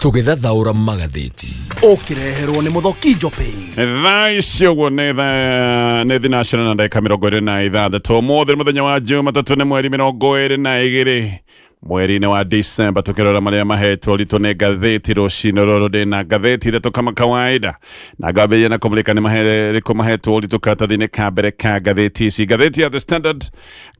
Tũgĩthathaũra magathĩti ũkĩreherwo nĩ Mũthoki Njobe. Thaa icio ũguo nĩ thinacara na ndagĩka 26 ũmũthĩ mũthenya wa Jumatatũ nĩ mweri 22 mweri-inĩ wa December tukirora marĩa mahetwo ritũ nĩ ngathĩti rũcinĩ rũrũ ndĩna ngathĩti ithatũ kama kawaida na ngambĩrĩria na kũmũrĩka nĩ mahetwo ritũ karatathi-inĩ ka mbere ka ngathĩti ici. Ngathĩti ya The Standard,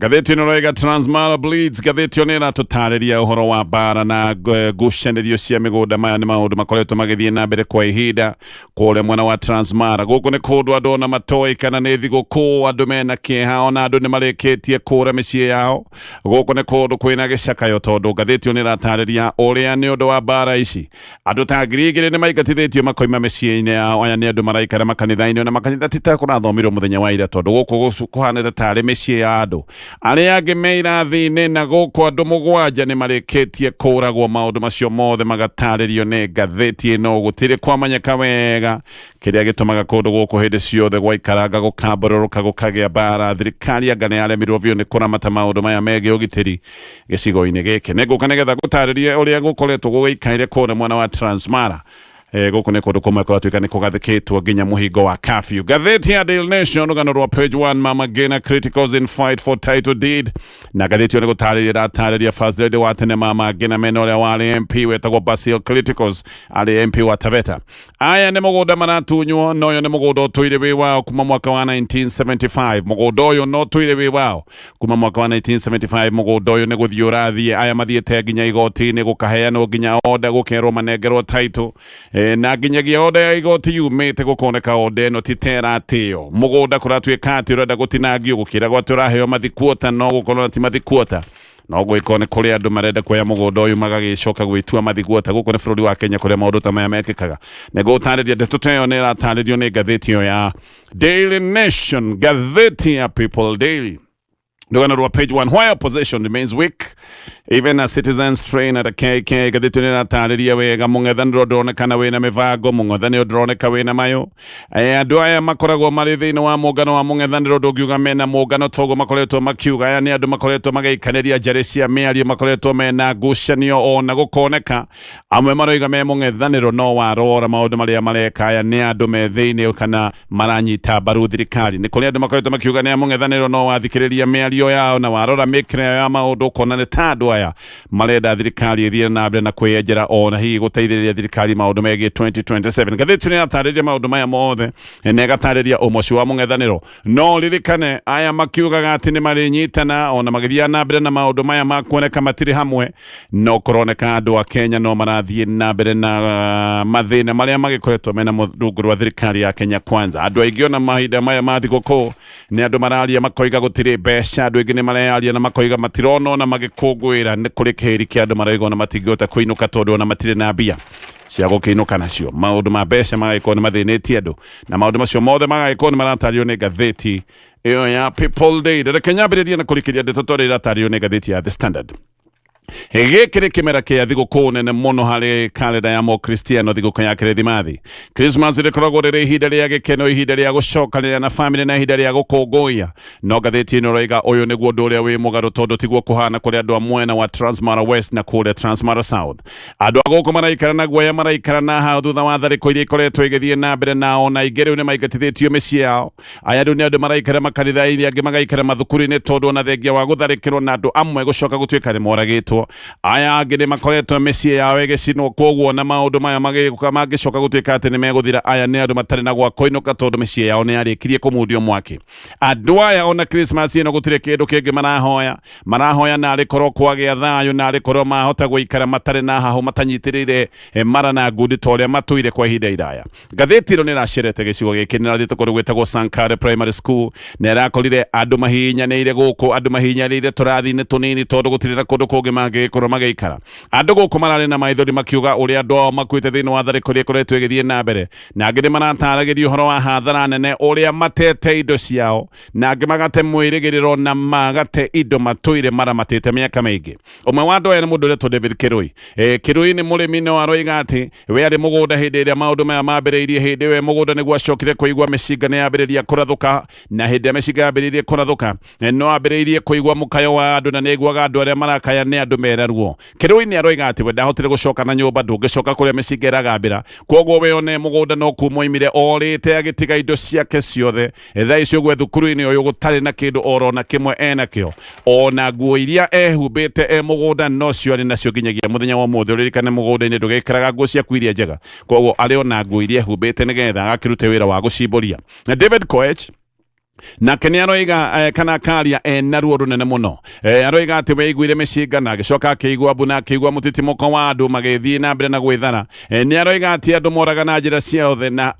ngathĩti ĩno roiga Transmara Bleeds. Ngathĩti ĩno ĩratũtarĩria ũhoro wa bara na ngucanĩrio cia mĩgũnda. Maya nĩ maũndũ makoretwo magĩthiĩ na mbere kwa ihinda kũrĩa mwena wa Transmara. Gũkũ nĩ kũndũ andũ ona matoĩ kana nĩ thigũkũ, andũ mena kĩeha, ona andũ nĩ marĩkĩtie kũra mĩciĩ yao. Gũkũ nĩ kũndũ kwĩna gĩcakayo tondũ ngathĩti ĩno ĩratarĩria ũrĩa nĩ ũndũ wa bara ici. Andũ ta 2,000 nĩ maingatithĩtio makoima mĩciĩ-inĩ yao. Aya nĩ andũ maraikara makanitha-inĩ, ona makanitha titakũrathomirwo mũthenya wa ira tondũ gũkũ kũhanĩte tarĩ mĩciĩ ya andũ. Arĩa angĩ me irathi-inĩ na gũkũ andũ 7 nĩ marĩkĩtie kũragwo. Maũndũ macio mothe magatarĩrio nĩ ngathĩti ĩno. Gũtirĩ kwamenyeka wega kĩrĩa gĩtũmaga kũndũ gũkũ hĩndĩ ciothe gwaikaranga gũkambororoka gũkagĩa bara. Thirikari anga nĩ yaremirwo biũ nĩ kũramata maũndũ maya megiĩ ũgitĩri gĩcigo-inĩ gĩkĩ. Nĩngũka nĩgetha gũtarĩria ũrĩa gũkoretwo gũgĩikaire kũrĩa mwena wa Transmara. Gũkũ nĩ kũndũ kũmwe kwatuĩka nĩ kũgathĩkĩtwo nginya mũhingo wa curfew. Ngathĩti ya Daily Nation rũgano rwa page 1, Mama Gina criticals in fight for title deed. Na ngathĩti ĩyo nĩ gũtarĩria First Lady wa tene Mama Gina mena ũrĩa warĩ MP wetagwo Basil Criticals, arĩ MP wa Taveta. Aya nĩ mũgũnda maratunywo, no ũyũ nĩ mũgũnda ũtũire wĩ wao kuma mwaka wa 1975. Mũgũnda ũyũ no ũtũire wĩ wao kuma mwaka wa 1975. Mũgũnda ũyũ nĩ gũthiĩ ũrathiĩ. Aya mathiĩte nginya igoti-inĩ gũkaheanwo nginya order, gũkerwo manengerwo title. Na nginyagia order ya igoti yumĩte gũkoneka order ĩno ti tera atĩyo. Mũgũnda kũratuĩka atĩ ũrenda gũtinangio gũkĩragwo atĩ ũraheo mathikuota, no gũkorwo ti mathikuota. No gwĩko nĩ kũrĩ andũ marenda kuoya mũgũnda ũyũ magagĩcoka gwĩtua mathiguota. Gũkũ nĩ bũrũri wa Kenya kũrĩa maũndũ ta maya mekĩkaga. Nĩgũtarĩria ndeto ta ĩyo nĩ ĩratarĩrio nĩ ngathĩti ĩyo ya Daily Nation, ngathĩti ya People Daily. Rũgano rwa page 1, why opposition remains weak even as citizens strain at a KK. Ngathĩti ĩno ĩratarĩria wega mũng'ethanĩro ndũronekana wĩna mĩbango, mũng'ethanĩro ndũroneka wĩna mayo. Andũ aya makoragwo marĩ thĩinĩ wa mũngano wa mũng'ethanĩro ndũngiuga mena mũngano toguo makoretwo makiuga. Aya nĩ andũ makoretwo magĩikanĩria njarĩ cia mĩario, makoretwo mena ngucanio ona gũkoneka amwe maroiga me mũng'ethanĩro no warora maũndũ marĩa mareka. Aya nĩ andũ me thĩinĩ kana maranyita mbaru thirikari. Nĩ kũrĩ andũ makoretwo makiuga nĩ mũng'ethanĩro no wathikĩrĩria mĩario yao na warora mĩkĩre ya maũndũ ũkona nĩ ta andũ aya marenda thirikari ĩthiĩ na mbere na kwĩyenjera ona hihi gũteithĩrĩria thirikari maũndũ megiĩ 2027. Ngathĩti nĩ ĩratarĩria maũndũ maya mothe na ĩgatarĩria ũmoci wa mũng'ethanĩro. No ririkane aya makiugaga atĩ nĩ marĩnyitana ona magĩthiĩ na mbere na maũndũ maya ma kuoneka matirĩ hamwe, no kũroneka andũ a Kenya no marathiĩ na mbere na mathĩna marĩa magĩkoretwo mena rungu rwa thirikari ya Kenya Kwanza. Andũ aingĩ ona mahinda maya ma thigũkũ nĩ andũ mararia makoiga gũtirĩ mbeca. Andũ aingĩ nĩ marearia na makoiga matirona ona magĩkũngũĩra. Nĩ kũrĩ kĩhĩri kĩa andũ marauga ona matingĩhota kũinũka tondũ ona matirĩ na mbia cia gũkĩinũka nacio. Maũndũ ma mbeca magagĩkorwo nĩ mathĩnĩtie andũ na maũndũ macio mothe magagĩkorwo nĩ maratario nĩ ngathĩti ĩyo ya People Day. Reke nyambĩrĩrie na kũrĩkĩria ndeto tondũ ĩratario nĩ ngathĩti ya The Standard. Gĩkĩ nĩ kĩmera kĩa thigũkũ nene mũno harĩ kalenda ya Mũkristiano, thigũkũ ya Kirithimathi. Christmas rĩkoragwo rĩrĩ ihinda rĩa gĩkeno, ihinda rĩa gũcokanĩrĩra na family na ihinda rĩa gũkũngũiya. No ngathĩti ĩno roiga ũyũ nĩguo ũndũ ũrĩa wĩ mũgarũ tondũ tiguo kũhana kũrĩ andũ a mwena wa Transmara West na kũrĩa Transmara South. Andũ a gũkũ maraikara na guoya, maraikara na hau thutha wa tharĩko iria ikoretwo igĩthiĩ na mbere na ona aingĩ rĩu nĩ maingatithĩtio mĩciĩ yao. Aya rĩu nĩ andũ maraikara makanitha-inĩ, angĩ magaikara mathukuru-inĩ tondũ ona thengia wa gũtharĩkĩrwo na andũ amwe gũcoka gũtuĩka nĩ moragĩtwo. Aya angĩ nĩ makoretwo mĩciĩ yao ĩgĩcinwo, koguo na maũndũ maya magĩũka mangĩcoka gũtuĩka atĩ nĩ megũthira. Aya nĩ andũ matarĩ na gwa kũinũka tondũ mĩciĩ yao nĩ yarĩkirie kũmundio mwaki. Andũ aya ona Christmas ĩno gũtirĩ kĩndũ kĩngĩ marahoya narĩ korwo kwagĩa thayũ, narĩ korwo mahota gũikara matarĩ na hahu, matanyitĩrĩire mara na ngundi ta ũrĩa matũire kwa ihinda iraya. Ngathĩti ĩno nĩ ĩracerete gĩcigo gĩkĩ, nĩ ĩrathiĩte kũndũ gwĩtagwo Sankare Primary School na ĩrakorire andũ mahinyanĩire gũkũ, andũ mahinyanĩire tũrathi-inĩ tũnini tondũ gũtirĩ na kũndũ kũngĩ mangĩgĩkorwo magĩikara. Andũ gũkũ mararĩ na maithori makiuga ũrĩa andũ ao makuĩte thĩinĩ wa tharĩko iria ĩkoretwo ĩgĩthiĩ na mbere, na angĩ nĩ marataragĩria ũhoro wa hathara nene ũrĩa matete indo ciao, na angĩ magate mwĩrĩgĩrĩro na magate indo matũire maramatĩte mĩaka mĩingĩ. Ũmwe wa andũ aya nĩ mũndũ ũretwo David Kĩrũi. Kĩrũi nĩ mũrĩmi no aroiga atĩ we arĩ mũgũnda hĩndĩ ĩrĩa maũndũ maya mambĩrĩirie. Hĩndĩ ĩyo mũgũnda nĩguo acokire kũigua mĩcinga nĩ yambĩrĩria kũrathũka, na hĩndĩ ya mĩcinga yambĩrĩirie kũrathũka no ambĩrĩirie kũigua mũkayo wa andũ, na nĩ aiguaga andũ arĩa marakaya nĩ andũ andu mera ruo kiru-ini aroiga ati we ndahotire gucoka na nyumba ndungicoka kuria micinga iragambira koguo we one mugunda no kumoimire orite agitiga indo ciake ciothe thaa icio gwe thukuru-ini uyu gutari na kindu orona kimwe enakio ona nguo iria ehumbite mugunda no cio ari nacio nginyagia muthenya wa mothe uririkane mugunda-ini ndugikiraga nguo ciaku iria njega koguo ari ona nguo iria ehumbite nigetha agakirute wira wa gucimburia David Koech nake nĩ aroiga kana karia na ruo runene muno aroiga ati we iguire micinga na agicoka akĩigua mbu na akĩigua mũtitimũko wa andũ magĩthiĩ na mbere na gwĩthara nĩ aroiga ati andũ moraga na njĩra ciothe na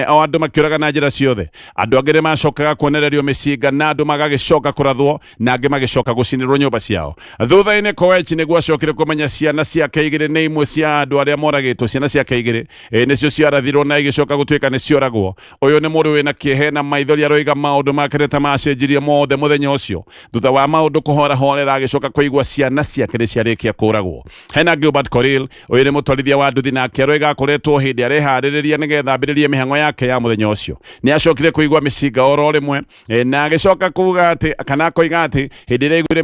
o andu makiuraga na njĩra ciothe andu angĩ macokaga kuonererio mĩcinga na andu magagicoka kurathwo na angĩ magicoka gucinirwo nyũmba ciao thutha-inĩ Koech nĩguo acokire kumenya ciana ciake igĩrĩ nĩ imwe cia andu arĩa moragĩtwo ciana ciake igĩrĩ nĩcio ciarathirwo na igicoka gutuĩka nĩ cioragwo ũyũ nĩ mũndũ wĩna kĩehe na maithori aroiga maũndũ make ta macenjirie mothe mũthenya ũcio thutha wa maũndũ kũhorahorera agicoka kũigua ciana ciake nĩ ciarĩkia kũragwo hena Gilbert Korir ũyũ nĩ mũtwarithia wa nduthi nake aroiga akoretwo hĩndĩ areharĩrĩria nĩgetha ambĩrĩrie mĩhang'o yake ya muthenya ũcio nĩ acokire kũigua mĩcinga oro rĩmwe na agicoka kuga ati kana koiga ati hĩndĩ ĩrĩa aiguire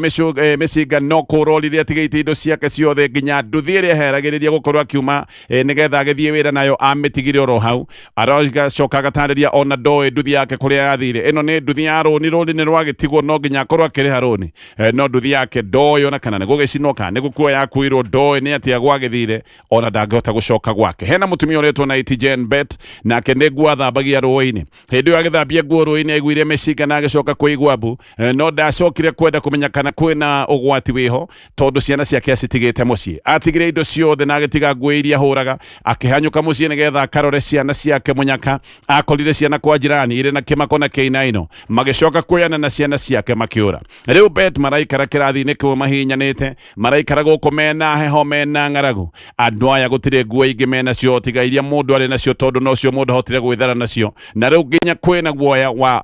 mĩcinga no kũrorire atigĩte indo ciake ciothe nginya nduthi ĩrĩa eheragĩrĩria gũkorwo akiuma nĩgetha agĩthiĩ wĩra nayo amĩtigire oro hau aracoka agatarĩria ona ndoĩ nduthi yake kũrĩa yathire ĩno nĩ nduthi ya rũni nĩ rwagĩtigwo no nginya akorwo akĩrĩha rũni no nduthi yake ndoĩ ona kana nĩ gũgĩcinwo kana nĩ gũkuo yakuirwo ndoĩ nĩ atĩa gwagĩthire ona ndangĩhota gũcoka gwake hena mũtumia ũretwo na Jen Bet nake nĩguo athambagia rũĩ-inĩ hĩndĩ ĩyo agĩthambia nguo rũĩ-inĩ aiguire mĩcinga na agĩcoka kũigua mbu no ndacokire kwenda kũmenya kana kwĩna ũgwati wĩho tondũ ciana ciake acitigĩte mũciĩ atigire indo ciothe na agĩtiga nguo iria ahũraga akĩhanyũka mũciĩ nĩgetha akarore ciana ciake mũnyaka akorire ciana kwa jirani irĩ na kĩmako na kĩinaino magĩcoka kuoyana na ciana ciake makĩũra rĩu Bet maraikara kĩrathi-inĩ kĩu mahinyanĩte maraikara gũkũ mena heho mena ng'aragu andũ aya gũtirĩ nguo ingĩ menacio tiga iria mũndũ arĩ nacio tondũ nocio mũndũ ahotire gwĩthara nacio na rĩu nginya kwĩna guoya wa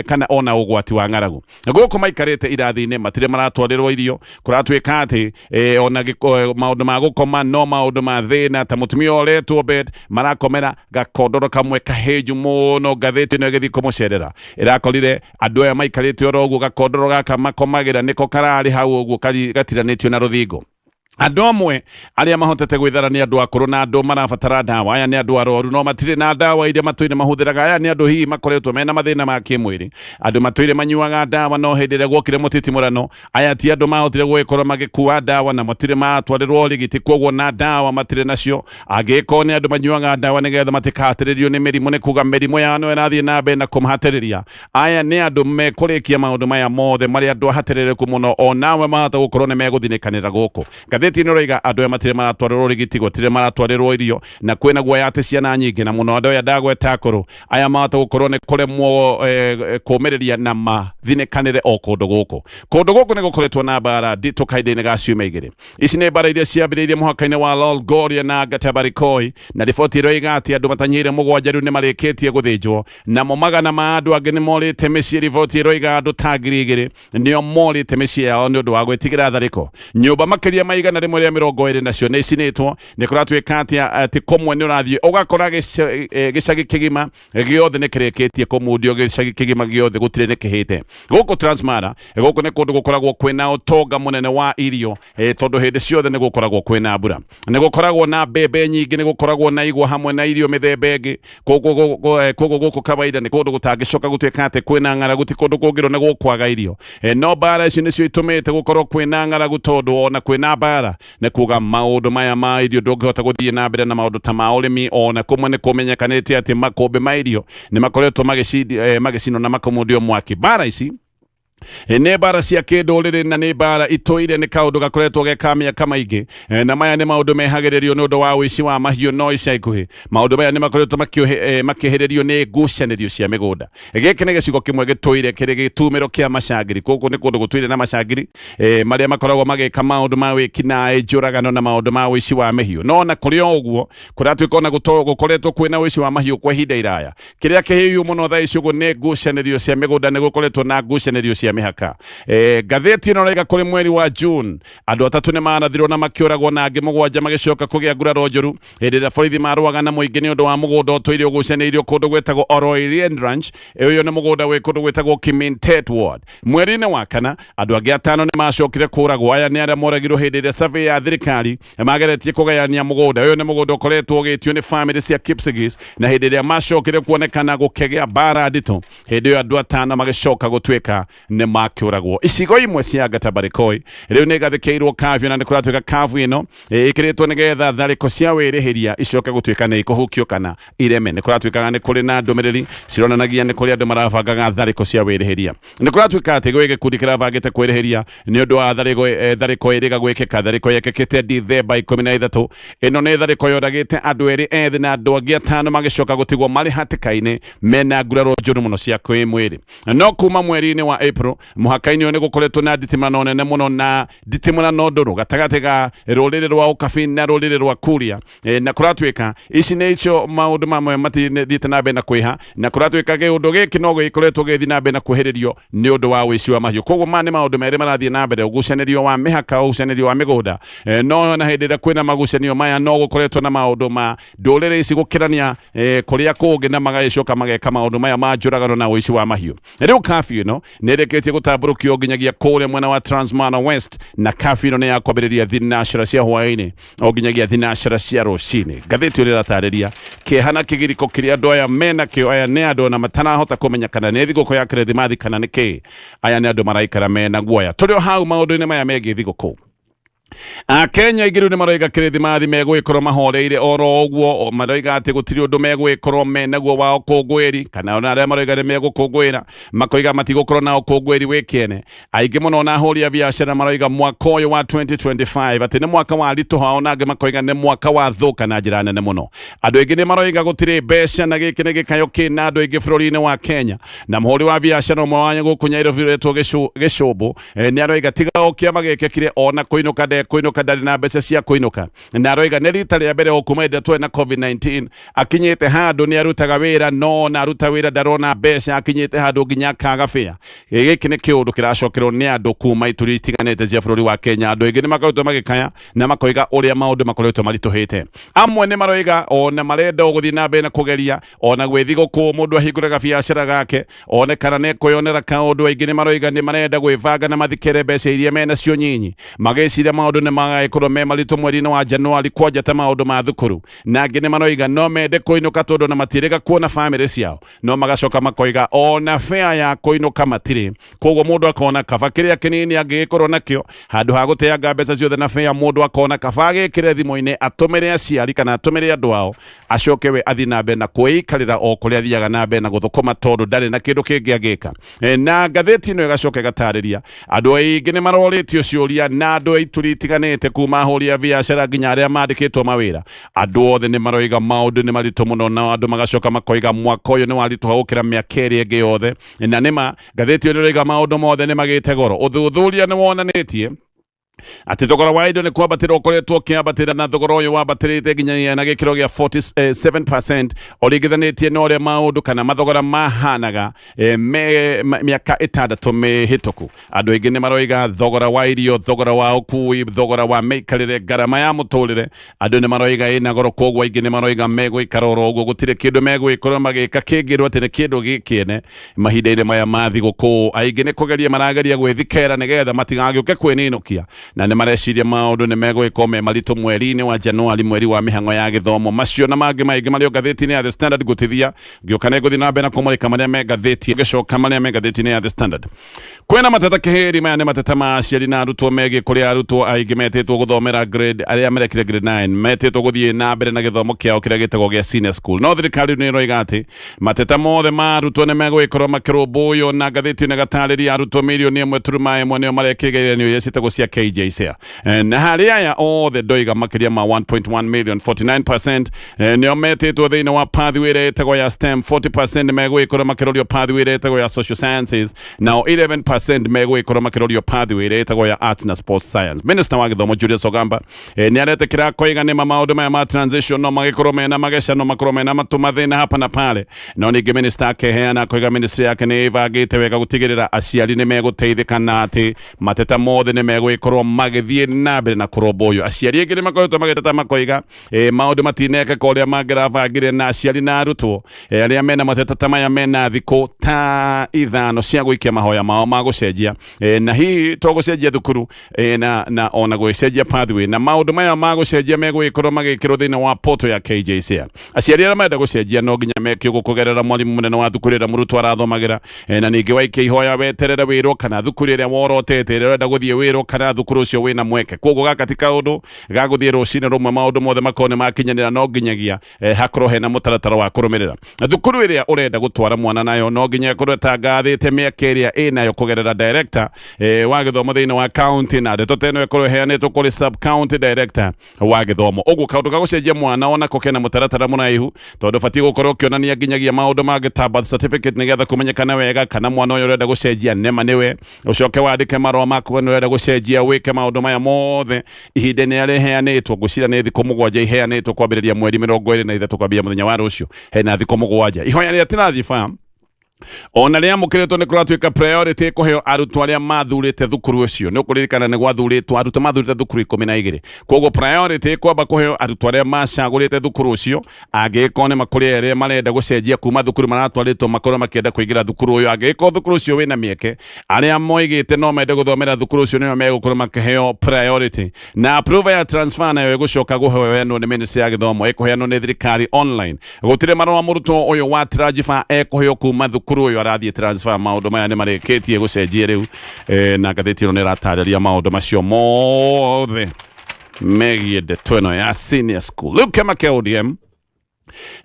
kana ona ũgwati wa ng'aragu gũkũ maikarĩte irathi-inĩ matirĩ maratwarĩrwo irio kũratuĩka atĩ ona maũndũ ma gũkoma no maũndũ ma thĩna ta mũtumia ũretwo Bet marakomera gakondoro kamwe kahĩnju mũno ngathĩti ĩno ĩgĩthiĩ kũmũcerera ĩrakorire andũ aya maikarĩte oro ũguo gakondoro gaka makomagĩra nĩko kararĩ hau ũguo gatiranĩtio na rũthingo andũ amwe arĩa mahotete gwĩthara nĩ andũ akũrũ na andũ marabatara ndawa aya nĩ andũ arũaru no matirĩ na ndawa iria matũire mahũthĩraga aya nĩ andũ hihi makoretwo mena mathĩna ma kĩmwĩrĩ andũ matũire manyuaga ndawa no hĩndĩ ĩrĩa guokire mũtitimũrano aya ti andũ mahotire gũgĩkorwo magĩkua ndawa na matirĩ matwarĩrwo ũrigiti koguo na ndawa matirĩ nacio angĩkorwo nĩ andũ manyuaga ndawa nĩgetha matikahatĩrĩrio nĩ mĩrimũ nĩ kuga mĩrimũ yao no ĩrathiĩ na mbere na kũmahatĩrĩria aya nĩ andũ mekũrĩkia maũndũ maya mothe marĩa andũ ahatĩrĩrĩku mũno onawe mahota gũkorwo nĩ megũthinĩkanĩra gũkũ gathĩti ĩno andũ aya matirĩ maratwarĩrwo ũrigiti gũtirĩ maratwarĩrwo irio na kwĩna guoya atĩ ciana nyingĩ na mũno andũ aya ndagweta akũrũ aya mahota gũkorwo nĩ kũremwo kũũmĩrĩria na mathinĩkanĩre o kũndũ gũkũ nĩ gũkoretwo na mbara nditũ kahinda-inĩ ga ciumia igĩrĩ ici nĩ mbara iria ciambĩrĩirie mũhaka-inĩ wa Lolgoria na Gatabarikoi na riboti ĩroiga atĩ andũ matanyĩire mũgwanja rĩu nĩ marĩkĩtie gũthĩnjwo namo magana ma andũ angĩ nĩ morĩte mĩciĩ riboti ĩroiga andũ ta ngiri igĩrĩ nĩo morĩte mĩciĩ yao nĩ ũndũ wa gwĩtigĩra tharĩko nyũmba makĩria ma igana rĩmwe rĩa mĩrongo ĩrĩ nacio nĩ icinĩtwo nĩ kũratuĩka atĩ kũmwe nĩ ũrathiĩ ũgakora gĩcagi kĩgima gĩothe nĩ kĩrĩkĩtie kũmundio gĩcagi kĩgima gĩothe gũtirĩ nĩ kĩhĩte gũkũ Transmara gũkũ nĩ kũndũ gũkoragwo kwĩna ũtonga mũnene wa irio tondũ hĩndĩ ciothe nĩ gũkoragwo kwĩna mbura nĩ gũkoragwo na mbembe nyingĩ nĩ gũkoragwo na igwa hamwe na irio mĩthemba ĩngĩ koguo gũkũ kawaida nĩ kũndũ gũtangĩcoka gũtuĩka atĩ kwĩna ng'aragu ti kũndũ kũngĩrwo nĩ gũkwaga irio no mbara ici nĩcio itũmĩte gũkorwo kwĩna ng'aragu tondũ ona kwĩna mbara nĩ kuga maũndũ maya ma irio ndũngĩhota gũthiĩ na mbere na maũndũ ta ma ũrĩmi ona kũmwe nĩ kũmenyekanĩte atĩ makũmbĩ ma irio nĩ makoretwo magĩcinwo na makamundio mwaki mbara ici nĩ mbara cia kĩndũrĩrĩ na nĩ mbara itũire nĩ kaũndũ gakoretwo geka mĩaka maingĩ na maya nĩ maũndũ mehagĩrĩrio nĩ ũndũ wa ũici wa mahiũ no ica ikuhĩ maũndũ maya nĩ makoretwo makĩhĩrĩrio nĩ ngucanĩrio cia mĩgũnda gĩkĩ nĩ gĩcigo kĩmwe gĩtũire kĩrĩ gĩtumĩro kĩa macangiri gũkũ nĩ kũndũ gũtũire na macangiri marĩa makoragwo magĩka maũndũ ma wĩkinaĩ njũragano na maũndũ ma ũici wa mahiũ no na kũrĩ o ũguo kũratuĩka ona gũkoretwo kwĩna ũici wa mahiũ kwa ihinda iraya kĩrĩa kĩhĩu mũno thaa ici ũguo nĩ ngucanĩrio cia mĩgũnda nĩ gũkoretwo na ngucanĩrio cia mihaka ngathĩti ĩno raiga kũrĩ mweri wa June andũ atatũ nĩ marathirwo na makĩũragwo na angĩ mũgwanja magĩcoka kũgĩa nguraro njũru hĩndĩ ĩrĩa borithi marũaga na mũingĩ nĩ ũndũ wa mũgũnda ũtũire ũgucanĩirio kũndũ gwĩtagwo Oroirian Ranch ũyũ nĩ mũgũnda wĩ kũndũ gwĩtagwo Kimintet Ward. Mweri-inĩ wa kana andũ angĩ atano nĩ macokire kũragwo. Aya nĩ arĩa moragirwo hĩndĩ ĩrĩa survey ya thirikari mageretie kũgayania mũgũnda ũyũ. Nĩ mũgũnda ũkoretwo ũgĩtio nĩ family cia Kipsigis na hĩndĩ ĩrĩa macokire kuonekana gũkĩgĩa mbara nditũ hĩndĩ ĩyo andũ atano magĩcoka gũtuĩka nĩ makĩũragwo. Icigo imwe cia Gatabarĩkoi rĩu nĩ gathĩkĩirwo kavio na nĩ kũratuĩka kavu ĩno ĩkĩrĩtwo nĩgetha tharĩko cia wĩrĩhĩria icoke gũtuĩka nĩ ikũhukio kana ireme. Nĩ kũratuĩkaga nĩ kũrĩ na ndũmĩrĩri cironanagia nĩ kũrĩ andũ marabangaga tharĩko cia wĩrĩhĩria. Nĩ kũratuĩka atĩ gwĩ gĩkundi kĩrabangĩte kwĩrĩhĩria nĩ ũndũ wa tharĩko ĩrĩga gwĩkĩka. Tharĩko yekĩkĩte Dithemba 13. Ĩno nĩ tharĩko yoragĩte andũ erĩ ethĩ na andũ angĩ atano magĩcoka gũtigwo marĩ hatĩka-inĩ mena nguraro njũru mũno cia kwĩmwĩrĩ. No kuma mweri-inĩ wa April mũhaka-inĩ ũyũ nĩ gũkoretwo na nditimũrano nene mũno na nditimũrano ndũrũ gatagatĩ ga rũrĩrĩ rwa Ũkabi na rũrĩrĩ rwa Kuria. Na kũratuĩka ici nĩ icio maũndũ mamwe mathiĩte na mbere na kwĩha na kũratuĩka ũndũ gĩkĩ no gĩkoretwo gĩthiĩ na mbere na kwĩhĩrĩrio nĩ ũndũ wa ũici wa mahiũ. Koguo nĩ maũndũ merĩ marathiĩ na mbere, ũgucanĩrio wa mĩhaka, ũgucanĩrio wa mĩgũnda. No na hĩndĩ ĩrĩa kwĩna magucanio maya no gũkoretwo na maũndũ ma ndũrĩrĩ ici gũkĩrania kũrĩa kũngĩ na magagĩcoka mageka maũndũ maya ma njũragano na ũici wa mahiũ. Rĩu kabi ĩno nĩ ĩrĩkĩtie gũtambũrũkio nginyagia kũrĩa mwena wa Transmara West na kabi ĩno nĩ ya kwambĩrĩria thinacara cia hwaĩ-inĩ o nginyagia thinacara cia rũcinĩ. Ngathĩti ũrĩa ĩratarĩria kĩeha na kĩgirĩko kĩrĩa andũ aya mena kĩo. Aya nĩ andũ na matanahota kũmenya kana nĩ thigũkũ ya Kirithimathi kana nĩ kĩ. Aya nĩ andũ maraikara mena guoya. Tũrĩ o hau maũndũ-inĩ maya megiĩ thigũkũ. Kenya igĩrĩ nĩ maroiga Kirithimathi megwĩkorwo mahoreire oro ũguo. Maroiga atĩ gũtirĩ ũndũ megwĩkorwo menaguo wa ũkũngũĩri kana ona arĩa maroiga nĩ megũkũngũĩra makoiga matigũkorwo na ũkũngũĩri wĩkĩene. Aingĩ mũno na ahũri a biacara maroiga mwaka ũyũ wa 2025 atĩ nĩ mwaka wa ritũha, ona angĩ makoiga nĩ mwaka wa thũka na njĩra nene mũno. Andũ aingĩ nĩ maroiga gũtirĩ mbeca na gĩkĩ nĩ gĩkayo kĩna andũ aingĩ bũrũri-inĩ wa Kenya. Na mũhũri wa biacara ũmwe wa gũkũ Nairobi wĩtwo Gĩcũmbũ nĩ aroiga tiga o kĩama gĩkĩkire ona kũinũka ndarĩ na mbeca cia kũinũka. Na aroiga nĩ rita rĩa mbere kuma hĩndĩ twĩ na COVID-19 akinyĩte handũ nĩ arutaga wĩra no na aruta wĩra ndarona mbeca, akinyĩte handũ nginya akaga fare. Gĩkĩ nĩ kĩũndũ kĩracokerwo nĩ andũ kuma ituri itiganĩte cia bũrũri wa Kenya. Andũ aingĩ nĩ makoretwo magĩkaya na makoiga ũrĩa maũndũ makoretwo maritũhĩte. Amwe nĩ maroiga ona marenda gũthiĩ na mbere na kũgeria ona gwĩthigũkũ mũndũ ahingũraga biacara gake one kana nĩ kwĩyonera kaũndũ. Aingĩ nĩ maroiga nĩ marenda gwĩbanga na mathikĩre mbeca iria mena cio nyinyi, magĩciria maũndũ nĩ magagĩkorwo me maritũ mweri-inĩ wa Januari kwanja ta maũndũ ma thukuru. Na angĩ nĩ maroiga no mende kũinũka tondũ na matirĩga kuona family ciao, no magacoka makoiga ona fare ya kũinũka matirĩ. Koguo mũndũ akona kaba kĩrĩa kĩnini angĩgĩkorwo nakĩo handũ ha gũteanga mbeca ciothe na fare, mũndũ akona kaba agĩkĩre thimũ-inĩ atũmĩre aciari kana atũmĩre andũ ao acoke we athiĩ na mbere na kwĩikarĩra o kũrĩa athiaga na mbere na gũthũkũma tondũ ndarĩ na kĩndũ kĩngĩ agĩka. Na ngathĩti ĩno ĩgacoka ĩgatarĩria andũ aingĩ nĩ marorĩtio ciũria na andũ aituri itiganĩte kuma ahũri a biacara nginya arĩa mandĩkĩtwo mawĩra. Andũ othe nĩ maroiga maũndũ nĩ maritũ mũno na andũ magacoka makoiga mwaka ũyũ nĩ waritũha gũkĩra mĩaka ĩrĩa ĩngĩ yothe. Na nĩma ngathĩti ĩyo ĩroiga maũndũ mothe nĩ magĩte goro. Ũthuthuria nĩ wonanĩtie ati thogora wa indo nĩ kwambatĩra ũkoretwo ũkĩambatĩra na thogora ũyũ wambatĩrĩte nginya na gĩkĩro gĩa 47% ũringithanĩtie na ũrĩa maũndũ kana mathogora mahanaga mĩaka 6 mĩhĩtũku. Andũ aingĩ nĩ maroiga thogora wa irio, thogora wa ũkui, thogora wa mĩikarĩre, ngarama ya mũtũrĩre, andũ nĩ maroiga ĩna goro. Koguo aingĩ nĩ maroiga megũikara oro ũguo, gũtirĩ kĩndũ megwĩkorwo magĩka kĩngĩrwo atĩ nĩ kĩndũ gĩkĩene mahinda-inĩ maya ma thigũkũ. Aingĩ nĩ kũgeria marageria gwĩthikera nĩgetha matigagĩũke kwĩninũkia, na nĩ mareciria maũndũ nĩ megwĩkwo me maritũ mweri-inĩ wa Januari, mweri wa mĩhang'o ya gĩthomo. Macio na mangĩ maingĩ marĩ o ngathĩti-inĩ ya The Standard gũtithia ngĩũka nĩ gũthiĩ na mbere na kũmũrĩka marĩa me ngathĩti gĩcoka marĩa me ngathĩti-inĩ ya The Standard. Kwĩna mateta kĩhĩri, maya nĩ mateta ma aciari na arutwo megiĩ kũrĩa arutwo aingĩ metĩtwo gũthomera grade, arĩa marekire grade 9 metĩtwo gũthiĩ na mbere na gĩthomo kĩao kĩrĩa gĩtagwo gĩa senior school. No thirikari nĩ ĩroiga atĩ mateta mothe ma arutwo nĩ megwĩkorwo makĩrũmbũywo, na ngathĩti nĩ gatarĩria arutwo mirioni 1.1 nĩo marekire igeranio iria ciĩtagwo cia KJ KJCA na haria ya othe ndoiga makiria ma 1.1 million 49% nio metetwo thiini wa pathway ĩrĩa ĩtagwo ya STEM 40% megwĩkora makirorio pathway ĩrĩa ĩtagwo ya social sciences now 11% megwĩkora makirorio pathway ĩrĩa ĩtagwo ya arts na sports science. Minister wa githomo Julius Ogamba ni aretekira koiga nĩ maũndũ maya ma transition no magĩkorwo mena mageca no makorwo mena matumathina hapa na pale no ningĩ minister akeheana koiga ministry yake nĩ ĩbangĩte wega gũtigĩrĩra aciari nĩ megũteithĩka na atĩ mateta mothe nĩ megwĩkorwo magĩthiĩ na mbere na kũromba ũyũ. Aciari aingĩ nĩ makoretwo magĩteta makoiga maũndũ matinekeka ũrĩa mangĩrabangire na aciari na arutwo arĩa mena mateta ta maya mena thikũ ta ithano cia gũikia mahoya mao ma gũcenjia na hihi to gũcenjia thukuru na ona gũcenjia pathway na maũndũ maya ma gũcenjia megwĩkorwo magĩkĩrwo thĩinĩ wa portal ya KJCA. Aciari arĩa marenda gũcenjia no nginya mekio gũkũgerera mwarimũ mũnene wa thukuru ĩrĩa mũrutwo arathomagĩra na ningĩ waikia ihoya weterere wĩrwo kana thukuru ĩrĩa worotete ĩrĩa ũrenda gũthiĩ wĩrwo kana thukuru ũcio wĩna mweke. Koguo gaka ti kaũndũ ga gũthiĩ rũcinĩ rũmwe maũndũ mothe makorwo nĩ makinyanĩra no nginyagia hakorwo hena mũtaratara wa kũrũmĩrĩra. Thukuru ĩrĩa ũrenda gũtwara mwana nayo no nginya ĩkorwo ĩtangathĩte mĩaka ĩrĩa ĩnayo kũgerera director wa gĩthomo thĩinĩ wa county na ndeto ta ĩno ĩkorwo ĩheanĩtwo kũrĩ sub county director wa gĩthomo. Ũguo kaũndũ ga gũcenjia mwana onako kena mũtaratara mũraihu tondũ batiĩ gũkorwo ũkĩonania nginyagia maũndũ mangĩ ta birth certificate nĩgetha kũmenyekana wega kana mwana ũyũ ũrenda gũcenjia nema nĩwe ũcoke wandĩke marũa maku nĩ ũrenda gũcenjia wĩke maũndũ maya mothe ihinda-inĩ rĩrĩa rĩheanĩtwo ngwĩciria nĩ thikũ mũgwanja iheanĩtwo kwambĩrĩria mweri 23 kwambia mũthenya wa rũciũ hena thikũ mũgwanja. Ihoya rĩa tirathi farm ona rĩa mũkĩrĩtwo nĩ kũratuĩka priority kũheo arutwo arĩa mathurĩte thukuru ũcio. Nĩ ũkũririkana nĩ gwathurĩtwo arutwo mathurĩte thukuru 12. Koguo priority kwamba kũheo arutwo arĩa macagũrĩte thukuru ũcio angĩkorwo nĩ makũrĩa arĩa marenda gũcenjia kuma thukuru maratwarĩtwo makorwo makĩenda kũingĩra thukuru ũyũ. Angĩkorwo thukuru ũcio wĩna mĩeke arĩa moigĩte no mende gũthomera thukuru ũcio nĩo megũkorwo makĩheo priority na approval ya transfer nayo ĩgũcoka kũheanwo nĩ ministry ya gĩthomo ĩkũheanwo nĩ thirikari online. Gũtirĩ marũa mũrutwo ũyũ wa transfer ekũheo kuma thukuru ũyũ arathiĩ transfer. Maũndũ maya nĩ marĩkĩtie gũcenjia rĩu na ngathĩti ĩno nĩ ĩratarĩria maũndũ macio mothe megiĩ ndeto ĩno ya senior school. Rĩu kĩama kĩa ODM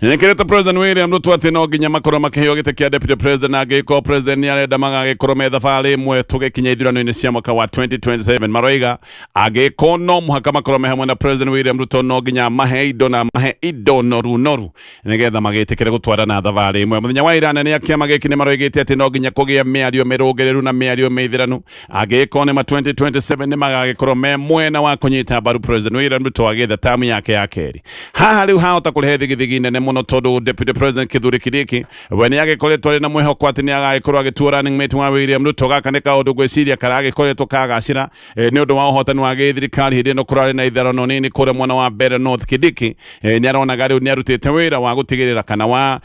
nĩkĩrĩte President William Ruto atĩ no nginya makorwo makĩheo gĩtĩ kĩa deputy president na angĩkorwo president nĩ arenda magagĩkorwo me thabarĩ ĩmwe tũgĩkinya ithurano-inĩ cia mwaka wa 2027. Maroiga angĩkorwo no mũhaka makorwo me hamwe na President William Ruto no nginya mahe indo noru nĩgetha magĩtĩkĩre gũtwarana thabarĩ ĩmwe. Mũthenya wa ira nĩ kĩama gĩkĩ nĩ maroigĩte atĩ no nginya kũgĩa mĩario mĩrũngĩrĩru na mĩario mĩithĩranu angĩkorwo nĩ ma 2027 nĩ magagĩkorwo me mwena wa kũnyita mbaru President William Ruto agĩetha tamu yake ya kerĩ. Haha rĩu hahota kũrehe thigithigi nene mũno tondũ deputy president Kithure Kindiki we nĩ agĩkoretwo arĩ na mwĩhoko atĩ nĩ agagĩkorwo agĩtua running mate wa William Ruto. Gaka nĩ kaũndũ ngwĩciria karagĩkoretwo kagacĩra nĩ ũndũ wa ũhotani wa gĩthirikari hĩndĩ ĩno kũrarĩ na itharano nini kũrĩa mwena wa mbere North. Kindiki nĩ aronaga rĩu nĩ arutĩte wĩra wa gũtigĩrĩra kana wa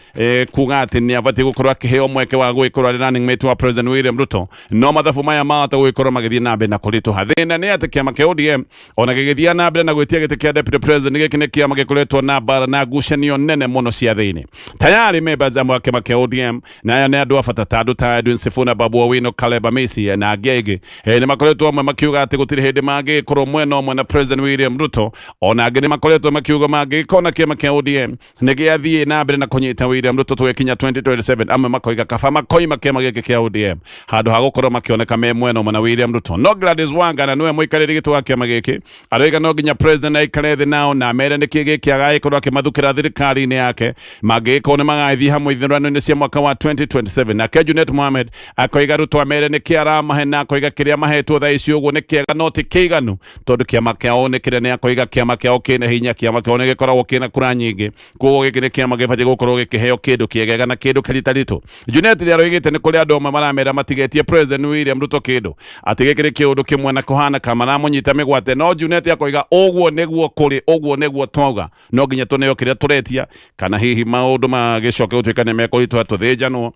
kuga atĩ nĩ abatiĩ gũkorwo akĩheo mweke wa gũgĩkorwo arĩ running mate wa President William Ruto. No mathabu maya mahota gũgĩkorwo magĩthiĩ na mbere na kũritũha. Thĩna nĩ atĩ kĩama kĩa ODM ona gĩgĩthiĩ na mbere na gwĩtia gĩtĩ kĩa deputy president gĩkĩ nĩ kĩama gĩkoretwo na mbara na ngucanio nene mũno cia thĩinĩ. Tayari members amwe kĩama kĩa ODM na aya nĩ andũ a bata ta andũ ta Edwin Sifuna, Babu Owino, Caleb Amisi na angĩ aingĩ nĩ makoretwo amwe makiuga atĩ gũtirĩ hĩndĩ mangĩkorwo mwena ũmwe na President William Ruto. Ona angĩ nĩ makoretwo makiuga mangĩkorwo na kĩama kĩa ODM nĩ gĩathiĩ na mbere na kũnyita William Ruto tũgĩkinya 2027. Amwe makoiga kaba makoima kĩama gĩkĩ kĩa ODM handũ ha gũkorwo makĩoneka me mwena ũmwe na William Ruto. No Gladys Wanga na nĩwe mũikarĩri gĩtĩ wa kĩama gĩkĩ aroiga no nginya president aikare thĩ nao na mere nĩkĩ gĩkĩ agagĩkorwo akĩmathukĩra thirikari-inĩ yake mangĩkorwo nĩ magathiĩ hamwe ithurano-inĩ cia mwaka wa 2027. Nake Junet Mohamed akoiga Ruto amere nĩkĩ aramahe na akoiga kĩrĩa mahetwo thaa ici ũguo nĩ kĩega no ti kĩiganu tondũ kĩama kĩao nĩ kĩnene. Akoiga kĩama kĩao kĩna hinya, kĩama kĩao nĩ gĩkoragwo kĩna kura nyingĩ, koguo gĩkĩ nĩ kĩama gĩbatiĩ gũkorwo gĩkĩheo kĩndũ kĩegega na kĩndũ kĩritaritũ. Junet nĩ aroigĩte nĩ kũrĩ andũ amwe maramera matigetie President William Ruto kĩndũ atĩ gĩkĩ nĩ kĩũndũ kĩmwe na kũhana kama maramũnyita mĩgwate. No Junet akoiga ũguo nĩguo kũrĩ, ũguo nĩguo twauga, no nginya tũneo kĩrĩa tũretia kana hihi maũndũ magĩcoke gũtuĩka nĩ mekũritũha tũthĩnjanwo.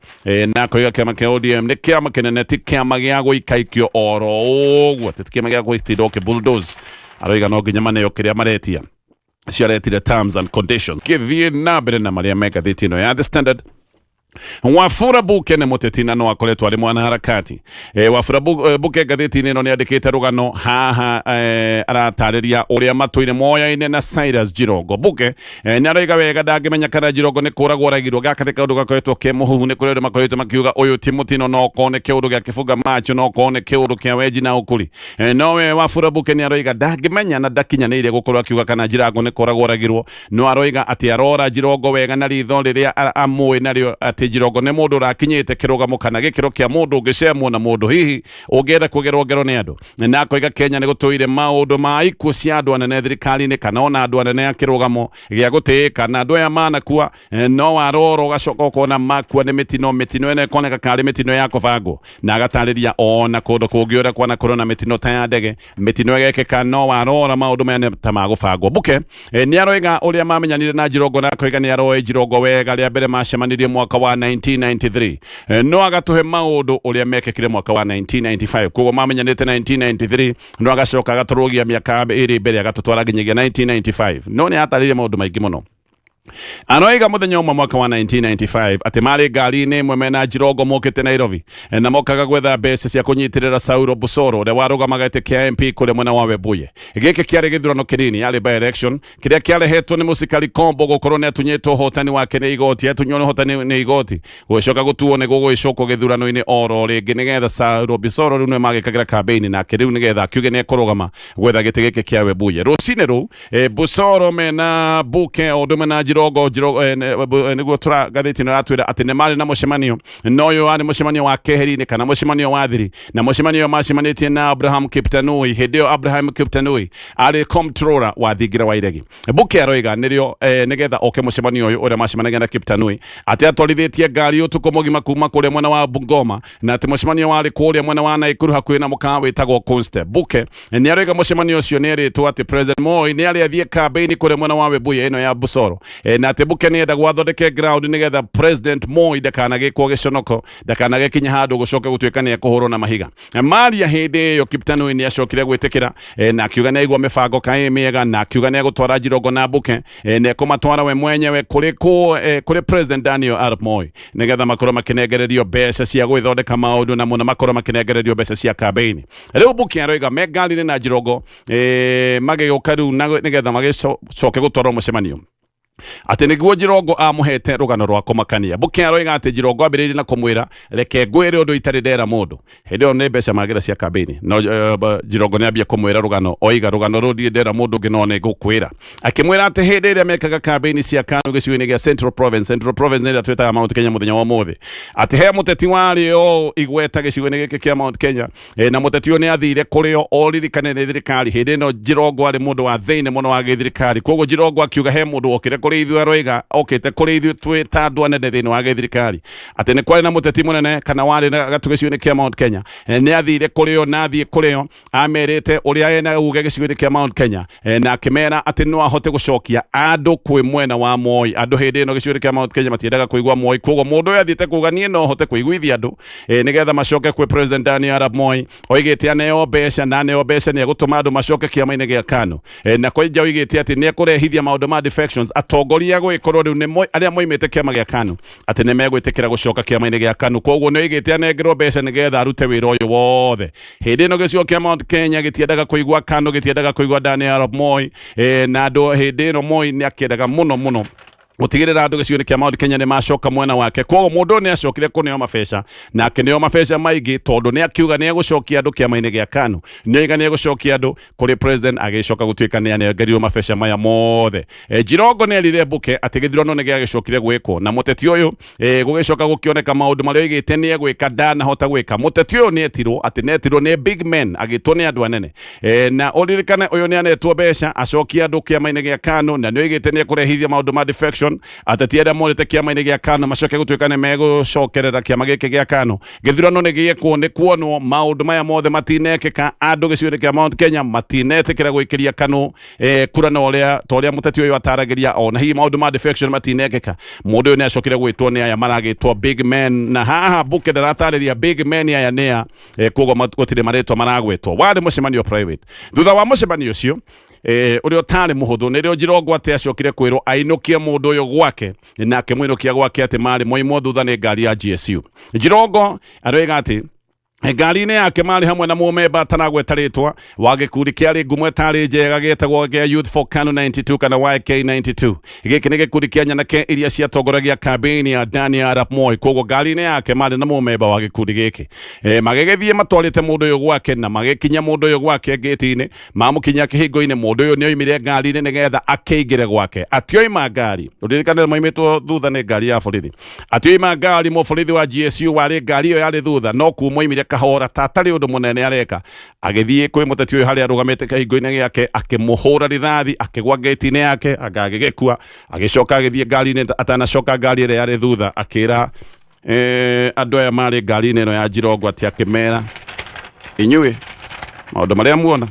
Na akoiga kĩama kĩa ODM nĩ kĩama kĩnene, ti kĩama gĩa gũikaikio oro ũguo, ti kĩama gĩa gũitindwo kĩ-bulldoze. Aroiga no nginya maneo kĩrĩa maretia, ciaretire terms and conditions. Gĩthiĩ na mbere na marĩa me ngathĩti ĩno ya The Standard Wafula Buke ne muteti na no akoretwo ari mwana harakati. Wafula Buke ngathiti-ini no ni andikite rugano haha aratariria uria matuire moya-ine na Cyrus Jirongo. Buke ni aroiga wega ndangimenya kana Jirongo ni kuragwo ragirwo gaka ni kaundu gakoretwo ke muhuhu ni kuri makoretwo makiuga uyu ti mutino no kone kiundu gya kifuga macho no kone kiundu kya weji na ukuri. Nowe Wafula Buke ni aroiga ndangimenya na ndakinyanire gukorwo akiuga kana Jirongo ni kuragwo ragirwo no aroiga ati arora Jirongo wega na ritho riria amwe nario ati Jirongo ne mundu rakinyite kirugamo kana gikiro kia mundu ngicemwo na mundu hihi ungenda kugerwo ngero ni andu na koiga Kenya ni gutuire maundu ma ikuo cia andu anene thirikari-ini kana ona andu anene a kirugamo gia gutika na andu aya manakua no waroro gacoka ukona makua ni mitino ene koneka kari mitino ya kubango na agatariria ona kundu kungi uria kwana korona mitino ta ya ndege mitino egekeka no warora maundu mene ta magubangwo. Buke ni aroiga uria mamenyanire na Jirongo na koiga ni aroe Jirongo wega ria mbere macemanirie mwaka wa 1993 no agatuhe maundu uria mekekire mwaka wa 1995 koguo mamenyanite 1993 no agacoka agaturugia miaka iri mbere agatutwara nginyagia 1995 no ni ataririe maundu maingi muno. Anoiga muthenya umwe mwaka wa 1995 ati mari ngari-ini imwe mena Jirongo mokite Nairobi na mokaga gwetha mbeca cia kunyitirira Sauro Busoro uria warugamaga iti kia MP kuri mwena wa Webuye. Giki kiari githurano kinini yari by election kiria kiarehetwo ni musikari Kombo gukorwo ni atunyitwo hotani wake ni igoti atunywo hotani ni igoti gucoka gutuo ni gugwicokwo githurano-ini oro ringi nigetha Sauro Busoro riu ni magikagira campaign na kiriu nigetha akiuge ni kurugama gwetha giti giki kia Webuye. Rucini ru Busoro mena Buke oduma na Jirongo niguo tura ngathiti-ini ratwira ati ni mari na mucemanio no uyu ari mucemanio wa keheri-ini kana mucemanio wa thiri na mucemanio macemanitie na Abraham Kiptanui. Hindi yo Abraham Kiptanui ari comptroller wa thingira wa iregi. Buke aroiga nirio nigetha oke mucemanio uyu uria macemanagia na Kiptanui ati atwarithitie ngari utuku mugima kuma kuria mwena wa Bungoma na ati mucemanio wari kuria mwena wa Naikuru hakuhi na mukawa witagwo Conste. Buke ni aroiga mucemanio ucio ni eritwo ati President Moi ni ari athie campaign kuria mwena wa Webuye ino ya Busoro na ati Buke ni enda gwathondeke ground nigetha President Moi ndakanagikwo giconoko ndakanagikinya handu gucoke gutuika ni kuhurwo na mahiga. Maria hindi yo Kiptanui ni acokire gwitikira na akiuga ni aigua mibango kai miega na akiuga ni agutwara Jirongo na Buke ni kumatwara we mwenyewe kuri President Daniel Arap Moi nigetha makorwo makinegererio mbeca cia gwithondeka maundu na muno makorwo makinegererio mbeca cia campaign. Riu Buke aroiga me ngari-ini na Jirongo magiyuka riu nigetha magicoke gutwarwo mucemanio ati niguo Jirongo amuhete rugano rwa kumakania. Buke aroiga ati Jirongo ambiririe na kumwira reke ngwire undu itari ndera mundu hindi yo ni mbeca magira cia campaign no Jirongo ni ambia kumwira rugano oiga rugano ru ndi ndera mundu ngi no ni gukwira akimwira ati hindi iria mekaga campaign cia KANU gicigo-ini gia Central Province ni twitaga Mount Kenya muthenya wa muthi ati he muteti wari o igweta gicigo-ini giki kia Mount Kenya na muteti uyu ni athire kurio oririkane ni thirikari hindi no Jirongo ari mundu wa thiini muno wa githirikari koguo Jirongo akiuga he mundu okire kuri ithuĩ aroiga okite kuri ithuĩ twi ta andu anene thiini wa githirikari ati ni kwari na muteti munene kana wari na gatu gicigo-ini kia Mount Kenya ni athire kurio na athie kurio amerite uria ena uge gicigo-ini kia Mount Kenya na akimera ati no ahote gucokia andu kwi mwena wa Moi andu hindi no gicigo-ini kia Mount Kenya matiendaga kuigua Moi koguo mundu uyu athiite kuga nie no ahote kuiguithia andu nigetha macoke kwi President Daniel Arap Moi oigite aneo mbeca na aneo mbeca ni agutuma andu macoke kiama-ini gia KANU na koija oigite ati ni akurehithia maundu ma defections atongoria gwikorwo riu ni aria moimite kiama gia KANU ati ni megwitikira gucoka kiama-ini gia KANU koguo ni oigite anengerwo mbeca nigetha arute wira uyu wothe hindi ino gicigo kia Mount Kenya gitiendaga kuigua KANU gitiendaga kuigua Daniel Arap Moi na andu hindi ino Moi ni akiendaga muno gutigirira andu gicigo-ini kia Mount Kenya ni macoka mwena wake koguo mundu ni acokire kuneo mabeca na akineo mabeca maingi tondu ni akiuga ni agucokia andu kiama-ini gia KANU ni oiga ni agucokia andu kuri President agicoka gutuika ni anengerio mabeca maya mothe. Jirongo ni erire Buke ati githurano ni giagicokire gwikwo na muteti uyu gugicoka gukioneka maundu maria oigite ni egwika ndanahota gwika. Muteti uyu ni etirwo ati netirwo ni big men agitwo ni andu anene na uririkane uyu ni anetwo mbeca acokia andu kiama-ini gia KANU na ni oigite ni ekurehithia maundu ma defection ateti aria morite kiama-ini gia KANU macoke gutuika ni megucokerera kiama giki gia KANU githurano ni giekwo ni kuonwo maundu maya mothe matinekeka andu gicigo-ini kia Mount Kenya matinetikira gwikiria KANU kura na uria muteti uyu ataragiria ona hihi maundu ma defection matinekeka mundu uyu ni acokire gwitwo ni aya maragitwo big men na haha Buke ndaratariria big men aya ni koguo gutire maritwa maragwitwo wari mucemanio private thutha wa mucemanio ucio urio tari muhuthu nirio Jirongo ati acokire kwirwo ainukie mundu uyu gwake nake mwinukia gwake ati mari moimo thutha ni ngari ya GSU. Jirongo aroiga ati ngari-inĩ yake marĩ hamwe na mũmemba atanagweta rĩtwa wa gĩkundi kĩarĩ ngumo ĩtarĩ njega gĩtagwo gĩa Youth for KANU 92 kana YK92. Gĩkĩ nĩ gĩkundi kĩa nyanake iria ciatongoragia kambĩini ya Daniel Arap Moi. Koguo ngari-inĩ yake marĩ na mũmemba wa gĩkundi gĩkĩ. Magĩgĩthiĩ matwarĩte mũndũ ũyũ gwake na magĩkinya mũndũ ũyũ gwake ngĩti-inĩ, mamũkinya kĩhingo-inĩ, mũndũ ũyũ nĩoimire ngari-inĩ nĩgetha akĩingĩre gwake. Atioima ngari, ũririkanĩre maimĩtwo thutha nĩ ngari ya borithi. Atioima ngari, mũborithi wa GSU warĩ ngari ĩyo yarĩ thutha, no kuuma oimire kahora tatari undu munene areka, agithie kwi muteti uyu haria arugamite kahingo-ini giake akimuhura rithathi, akigwa gate-ini yake agagigekua, agicoka agithie ngari-ini atanacoka ngari ĩrĩa yarĩ thutha, akira andũ aya marĩ ngari-inĩ ĩno ya Jirongo ati akimera, inyuĩ maũndũ marĩa muona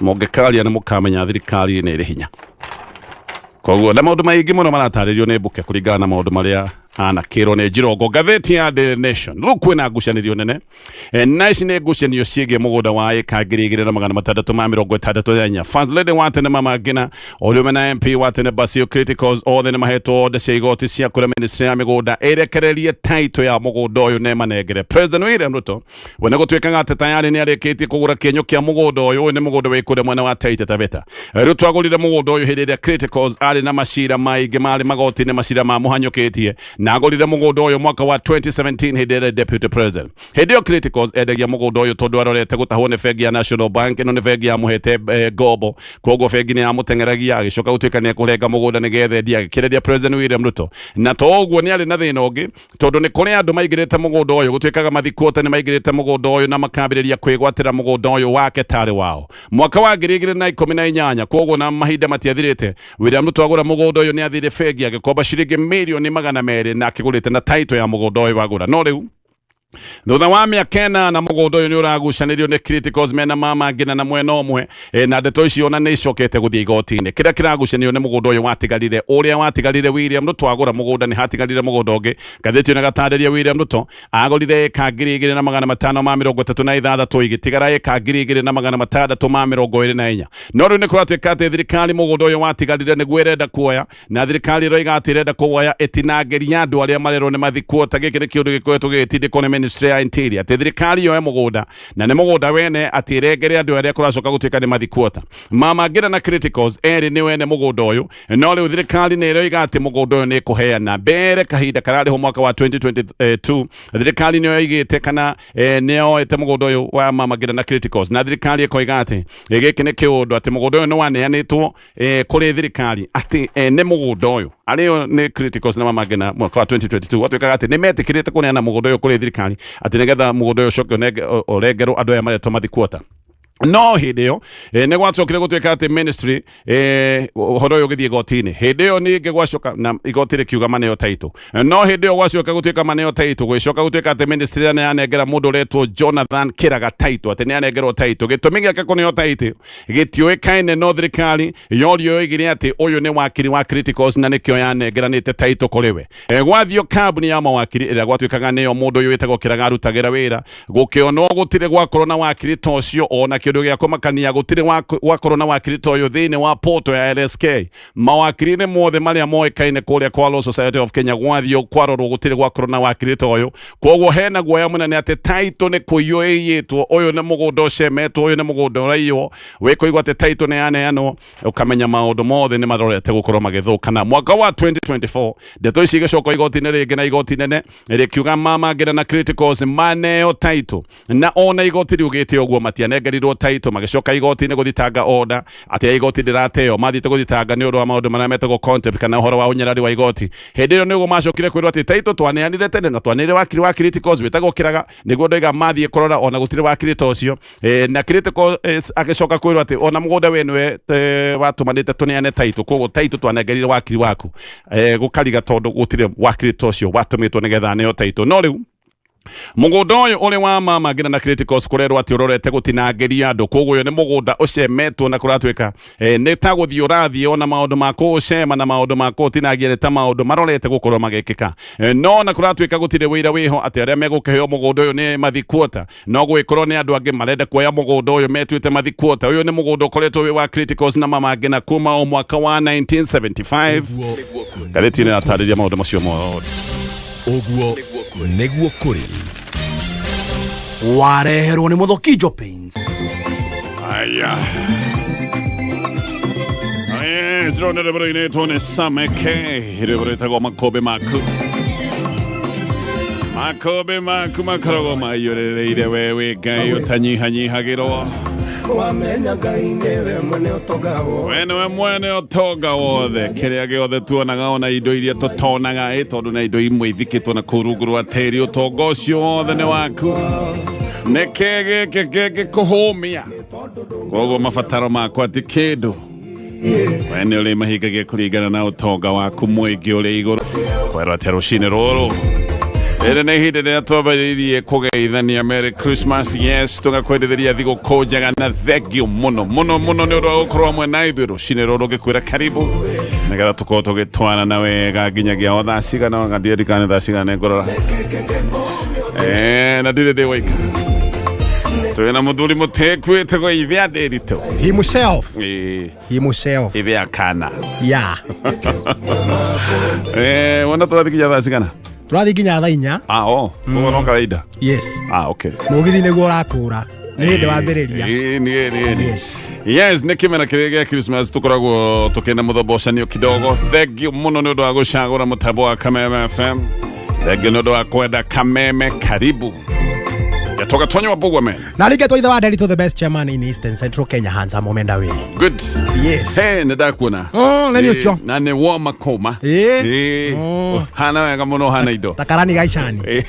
mũngĩkaria nĩ mũkamenya thirikari nĩ ĩrĩ hinya. Koguo na maũndũ maingĩ mũno maratarĩrio nĩ Mbuke kũringana na maũndũ marĩa anakĩrwo nĩ Jirongo. Ngathĩti ya The Nation rĩu kwĩna ngucanĩrio nene, na ici nĩ ngucanio ciĩgiĩ mũgũnda wa ĩka 2,664. First Lady wa tene Mama Ngina o rĩmwe na MP wa tene Basio Criticals othe nĩ mahetwo order cia igoti cia kũrĩa ministry ya mĩgũnda ĩrekererie title ya mũgũnda ũyũ na manengere. President William Ruto we nĩ gũtuĩkaga atĩ tayari nĩ arĩkĩtie kũgũra kĩenyũ kĩa mũgũnda ũyũ. Ũyũ nĩ mũgũnda wĩ kũrĩa mwena wa Taita Taveta. Rĩu twagũrire mũgũnda ũyũ hĩndĩ ĩrĩa Criticals arĩ na macira maingĩ marĩ magoti-inĩ, macira ma mũhanyũkĩtie, na agũrire mũgũnda ũyũ mwaka wa 2017 hĩndĩ ĩrĩa deputy president. Hĩndĩ ĩyo Criticals endagia mũgũnda ũyũ tondũ arorete gũtahwo nĩ bengi ya National Bank. Ĩno nĩ bengi yamũhete ngombo, koguo bengi nĩ yamũteng'eragia, agĩcoka gũtuĩka nĩ ekũrenga mũgũnda nĩgetha endia, agĩkĩrĩria President William Ruto. Na to ũguo nĩ arĩ na thĩna ũngĩ, tondũ nĩ kũrĩ andũ maigĩrĩte mũgũnda ũyũ, gũtuĩkaga mathikuota nĩ maigĩrĩte mũgũnda ũyũ na makambĩrĩria kwĩgwatĩra mũgũnda ũyũ wake tarĩ wao mwaka wa 2018. Koguo na mahinda matiathirĩte, William Ruto agũra mũgũnda ũyũ nĩ athire bengi agĩkomba ciringi mirioni 200 na akĩgũrĩte na title ya mũgũnda ũyũ wagũra. No rĩu thutha wa mĩaka ĩna na mũgũnda ũyũ nĩ ũragucanĩrio nĩ Criticals mena Mama Ngina na mwena ũmwe, na ndeto icio ona nĩ icokete gũthiĩ igoti-inĩ. Kĩrĩa kĩragucanĩrio nĩ mũgũnda ũyũ watigarire, ũrĩa watigarire William Ruto agũra mũgũnda, nĩ hatigarire mũgũnda ũngĩ. Ngathĩti ĩyo ĩgatarĩria William Ruto agũrire ĩka 2,536 igĩtigara ĩka 2,624. No rĩu nĩ kũratuĩka atĩ thirikari mũgũnda ũyũ watigarire nĩguo ĩrenda kuoya, na thirikari ĩroiga atĩ ĩrenda kuoya ĩtinangĩria andũ arĩa marerwo nĩ mathikuota. Gĩkĩ nĩ kĩũndũ gĩkoretwo gĩgĩtindĩkwo nĩ Ministry ya Interior, ati thirikari yoe mũgũnda na nĩ mũgũnda wene ati ĩrengere andũ arĩa kũracoka gũtuĩka nĩ mathikuota. Mama Ngina na Criticals erĩ nĩ wene mũgũnda ũyũ, no rĩu thirikari nĩ ĩroiga atĩ mũgũnda ũyũ nĩ ĩkũheana. Mbere kahinda kararĩho mwaka wa 2022 thirikari nĩ yoigĩte kana nĩ yoete mũgũnda ũyũ wa Mama Ngina na Criticals, na thirikari ĩkoiga atĩ gĩkĩ nĩ kĩũndũ atĩ mũgũnda ũyũ nĩ waneanĩtwo kũrĩ thirikari, atĩ nĩ mũgũnda ũyũ arĩo nĩ Criticals na Mama Ngina mwaka wa 2022 watuĩkaga atĩ nĩ metĩkĩrĩte kũneana mũgũnda ũyũ kũrĩ thirikari, atĩ nĩgetha mũgũnda ũyũ ũcoke ũrengerwo andũ aya maretwo mathikuota. No hĩndĩ ĩyo nĩ gwacokire gũtuĩka atĩ ministry ũhoro ũyũ ũgĩthiĩ igoti-inĩ. Hĩndĩ ĩyo ningĩ gwacoka na igoti rĩkiuga maneo title, no hĩndĩ ĩyo gwacoka gũtuĩka maneo title, gũgĩcoka gũtuĩka atĩ ministry nĩ yanengera mũndũ ũretwo Jonathan Kĩraga title, atĩ nĩ yanengerwo title. Gĩtũmi gĩake kũneo title gĩtiũĩkaine, no thirikari yorio yoigire atĩ ũyũ nĩ wakiri wa Criticals na nĩkĩo yanengeranĩte title kũrĩ we. Gwathio kambuni ya mawakiri ĩrĩa gwatuĩkaga nĩyo mũndũ ũyũ wĩtagwo Kĩraga arutagĩra wĩra, gũkĩonwo gũtirĩ gwakorwo na wakiri ta ũcio, ona kĩndũ gĩa kũmakania gũtirĩ gwakorwo na wakiri ta ũyũ thĩinĩ wa portal ya LSK. Mawakiri-inĩ mothe marĩa moĩkaine kũrĩa kwa Law Society of Kenya gwathio kwarorwo gũtirĩ gwakorwo na wakiri ta ũyũ. Koguo hena guoya mũnene atĩ title nĩ kũiywo ĩiyĩtwo. Ũyũ nĩ mũgũnda ũcemetwo, ũyũ nĩ mũgũnda ũraiywo. Wĩkũigua atĩ title nĩ yaneanwo, ũkamenya maũndũ mothe nĩ marorete gũkorwo magĩthũkana. Mwaka wa 2024 ndeto ici igĩcoka igoti-inĩ rĩngĩ, na igoti inene rĩkiuga Mama Ngina na Criticals maneo title, na ona igoti riugĩte ũguo matianengerirwo title. Magĩcoka igoti-inĩ gũthitanga order atĩ igoti ndĩrateo, mathiĩte gũthitanga nĩ ũndũ wa maũndũ marĩa metagwo contempt kana ũhoro wa ũnyarari wa igoti. Hĩndĩ ĩyo nĩguo macokire kwĩrwo atĩ title twaneanire tene na twanĩrĩre wakiri wa Criticals wĩtagwo Kĩraga, nĩguo ndoiga mathiĩ kũrora ona gũtirĩ wakiri ta ũcio. Na Criticals agĩcoka kwĩrwo atĩ ona mũgũnda we nĩwe watũmanĩte tũneane title, koguo title twanengerire wakiri waku, gũkariga tondũ gũtirĩ wakiri ta ũcio watũmĩtwo nĩgetha aneo title. No rĩu Mugunda uyu uri wa mama ngina na criticals kurerwa ati urorete gutinangeria andu koguo uyu ni mugunda ucemetwo na kuratwika ni ta guthii urathii ona maundu mako ucema na maundu mako utinangia ta maundu marorete gukorwo magikika no na kuratwika gutire wira wiho ati aria megukeheo mugunda uyu ni mathikuota no gwikorwo ni andu angi marenda kuoya mugunda uyu metwite mathikuota uyu ni mugunda ukoretwo wi wa criticals na mama ngina kuma o mwaka wa 1975 gathiti ni atariria maundu macio mothe Oguo niguo kuri wareherwo ni muthokinjo pains aya zirone rebroine tone sameke rebretagwo makobe maku makarago mayorereire wewe Ngai utanyihanyihagirwo wamenya Ngai niwe mwene utongawo wewe mwene utonga wothe kiria giothe tuonaga ona indo iria tutonaga tondu na indo imwe ithikitwo na kurunguru ateri utonga ucio wothe ni waku nekege kuhumia koguo mabataro makwa ti kindu wene uri mahingagia kuringana na utonga waku mwingi uri iguru kwera ati rucini ruru ere na hinde na twabaririe kugeithania Merry Christmas yes tugakwendetheria thiguku njega na thengio muno ni undu wa gukorwo amwe na ithuĩ rucini ruru ngikwira karibu nigetha tukorwo tugitwana na wega nginyagia o thaa cigana ngandirikane thaa cigana ngorora na ndire ndi waika twina muthuri mutekwite goithia ndirito himself ive akana yeah wana turathikinya thaa cigana turathi nginya thaa 4 uguo no kawaida yes okay mugithi niguo urakura ni hindi wambiriria yes ni kimena kiria gia Christmas tukoragwo tukina muthobocanio kidogo thank you muno ni undu wa gucagura mutambo wa Kameme FM thank you ni undu wa kwenda Kameme karibu Toka Tonye wa MBUGUA man. Na ligeto itha wa Delito the best chairman in Eastern Central Kenya handsome omenda we. Good. Yes. Hey, nadakuona. Nani ucho. Na ne woma koma. Hana wega muno hana ido. Takarani gaicani.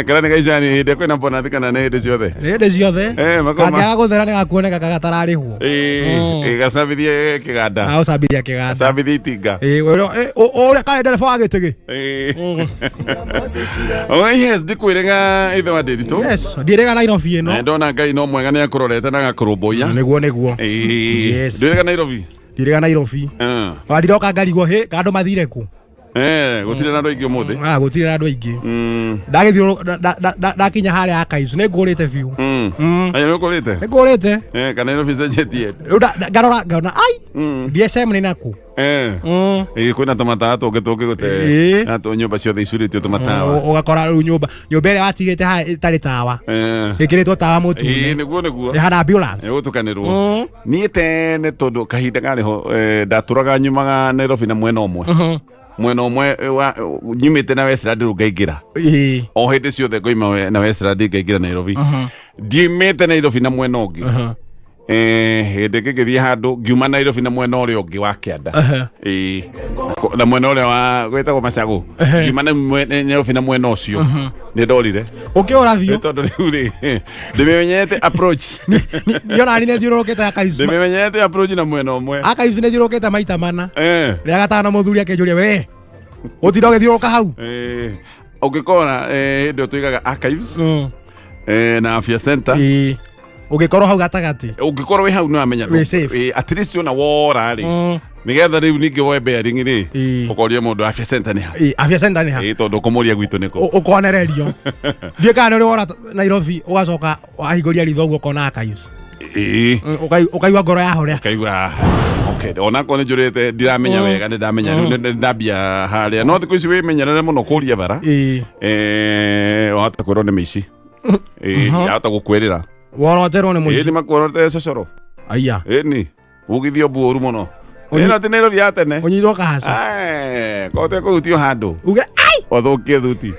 Karani gaicani hinde kwina mbona thikana ne hinde ciothe. Hinde ciothe. Makoma. Kaja guthera ni gakuoneka gatararihwo. Gacabithie kiganda. Na ucabithia kiganda. Cabithie itinga. Ore kale ndereba wa gitigi. Oh yes, ndikwirega ithe wa Delito. Yes, ndirega Nairobi ino. Ndona Ngai no mwega ni akurorete na gakurumbuya. Niguo. Yes. Ndirega Nairobi. Ndirega Nairobi. Wandiroka ngarigwo he kandu mathire ku. Gutire na andu aingi umuthi. Gutire na andu aingi. Ndagithio ndakinya haria akaizu ni ngurite biu. Ayo ni ngurite. Ni ngurite. Kana Nairobi cenjetie. Ngarora ngona ai. DSM ni naku. Kwina tamata tuge gute na tu nyumba ciothe icurĩtio tũmatawa ugakora nyumba ĩrĩa watigĩte ha ĩtarĩ tawa ĩkĩrĩtwo tawa mũtune nĩguo ĩhana ambulance ũtukanĩrwo niĩ tene tondũ kahinda karĩho ndatũraga nyumaga Nairobi na mwena ũmwe nyumĩte na Westland rĩu ngaingĩra o hĩndĩ ciothe ngoima na Westland ngaingĩra Nairobi ndiumĩte Nairobi na mwena ũngĩ hĩndĩ ngĩgĩthiĩ handũ ngiuma Nairobi na mwena ũrĩa ũngĩ wa kĩanda na mwena ũrĩa wa gwĩtagwo Macagu ngiuma Nairobi na mwena ũcio nĩ ndorire ũkĩũra biũ tondũ rĩu rĩ ndĩmenyete approach niona nĩ thiũrũrũkĩte akaizu ndĩmenyete approach na mwena ũmwe akaizu nĩ thiũrũkĩte maita mana rĩa gatano mũthuri akĩnjũria we ũtinda ũgĩthiũrũka hau ũngĩkora hĩndĩ ĩyo tũigaga archives na afya center ugikorwo hau gatagati ugikorwo wi hau no amenya at least una wora ri nigetha riu ningi woe bearing ri ukoria mundu afya center ni ha afya center ni ha tondu kumuria gwitu niko ukonererio ndie kana uri wora Nairobi ugacoka wahingoria ritho guo kona akayus ukaiwa ngoro ya horia ukaiwa okay ona ko njurite ndiramenya wega ndamenya riu ndambia haria no thiku ici wi menyerere muno kuria bara wahota kwirwo ni mici yahota gukwirira woroterwo ni muici ni makororete cocoro aya ni ugithio buoru muno ina tinero vya tene unyirwo kahaco kote kutio handu uge ai othukie thuti